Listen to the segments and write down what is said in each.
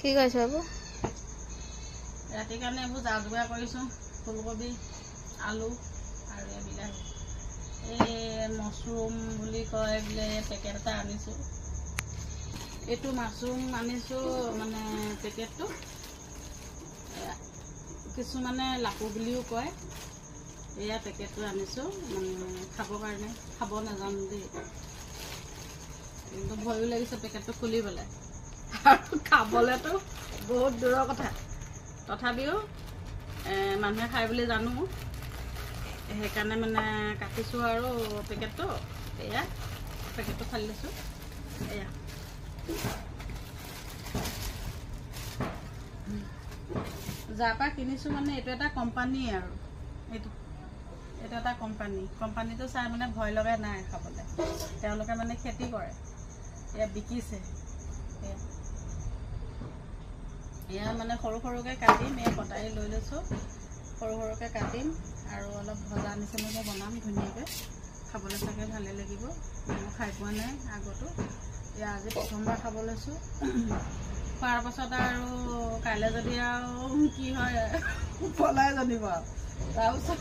কি কৈছ বাবু? ৰাতিৰ কাৰণে এইবোৰ যা যোগাৰ কৰিছোঁ। ফুলকবি, আলু আৰু এইবিলাক এই মাছৰুম বুলি কয় বোলে পেকেট এটা আনিছোঁ। এইটো মাছৰুম আনিছোঁ মানে পেকেটটো, কিছুমানে লাকু বুলিও কয়। এয়া পেকেটটো আনিছোঁ মানে খাবৰ কাৰণে। খাব নাজানো দেই, কিন্তু ভয়ো লাগিছে পেকেটটো খুলিবলৈ আৰু খাবলৈতো বহুত দূৰৰ কথা। তথাপিও মানুহে খাই বুলি জানো, সেইকাৰণে মানে কাটিছোঁ আৰু পেকেটটো। এয়া পেকেটটো ফালি লৈছোঁ। এয়া যাৰ পৰা কিনিছোঁ মানে এইটো এটা কোম্পানী আৰু এইটো এটা কোম্পানীটো চাই মানে ভয় লগা নাই খাবলৈ। তেওঁলোকে মানে খেতি কৰে, এয়া বিকিছে। এয়া মানে সৰু সৰুকৈ কাটিম, এয়া কটাৰী লৈ লৈছোঁ। সৰু সৰুকৈ কাটিম আৰু অলপ ভজা নিচিনাকৈ বনাম ধুনীয়াকৈ। খাবলৈ চাগে ভালে লাগিব। মই খাই পোৱা নাই আগতো, এয়া আজি প্ৰথমবাৰ খাব লৈছোঁ। খোৱাৰ পাছত আৰু কাইলৈ যদি আৰু কি হয় পলাই জানিব আৰু। তাৰপিছত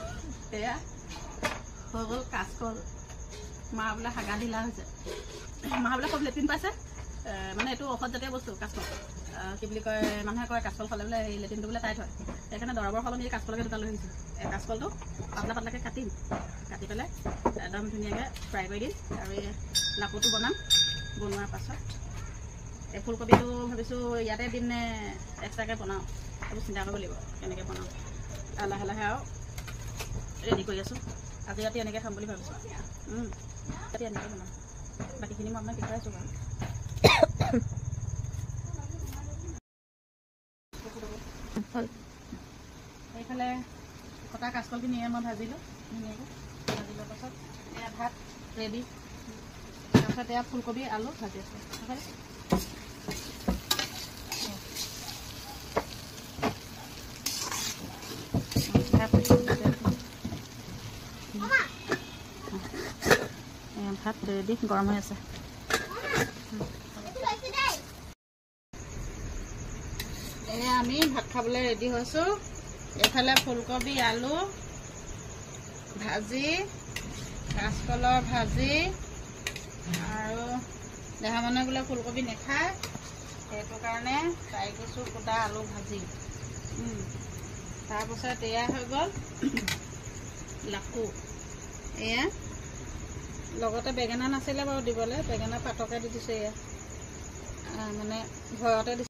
এয়া হৈ গ'ল কাচকল। মা বোলে হাগা ঢিলা হৈছে, মা বোলে খুব লেট্ৰিন পাইছে। মানে এইটো ঔষধজাতীয় বস্তু কাচকল। কি বুলি কয়, মানুহে কয় কাচকল খালে বোলে এই লেট্ৰিনটো বোলে টাইট হয়। সেইকাৰণে দৰৱৰ সলনি এই কাচকলকে দুটা লৈ আহিছোঁ। এই কাচকলটো পাতলা পাতলাকৈ কাটিম, কাটি পেলাই একদম ধুনীয়াকৈ ফ্ৰাই কৰি দিম আৰু এই লাকুটো বনাম। বনোৱাৰ পাছত এই ফুলকবিটো ভাবিছোঁ ইয়াতে দিম নে এক্সট্ৰাকৈ বনাওঁ, এইবোৰ চিন্তা কৰিব লাগিব কেনেকৈ বনাওঁ। লাহে লাহে আৰু ৰেডি কৰি আছোঁ। আজি ৰাতি এনেকৈ খাম বুলি ভাবিছোঁ। ৰাতি এনেকৈ বনাম। বাকীখিনি মই আপোনাক দেখুৱাইছোঁ বাৰু। এইফালে কটা কাচকলখিনি মই ভাজিলোঁ ধুনীয়াকৈ। ভাজি লোৱাৰ পাছত এয়া ভাত ৰেডি। তাৰপিছত এয়া ফুলকবি আলু ভাজি আছোঁ। ভাত ৰেডি, গৰম হৈ আছে। এয়া আমি ভাত খাবলৈ ৰেডি হৈছোঁ। এইফালে ফুলকবি আলু ভাজি, কাচকলৰ ভাজি, আৰু দেহা মানুহে বোলে ফুলকবি নাখায়, সেইটো কাৰণে ফ্ৰাই কৰিছোঁ গোটা আলু ভাজি। তাৰপাছত এয়া হৈ গ'ল লাকু। এয়া লগতে বেঙেনা নাছিলে বাৰু দিবলৈ, বেঙেনা পাতকে দি দিছোঁ। এয়া মানে ভয়তে দিছোঁ।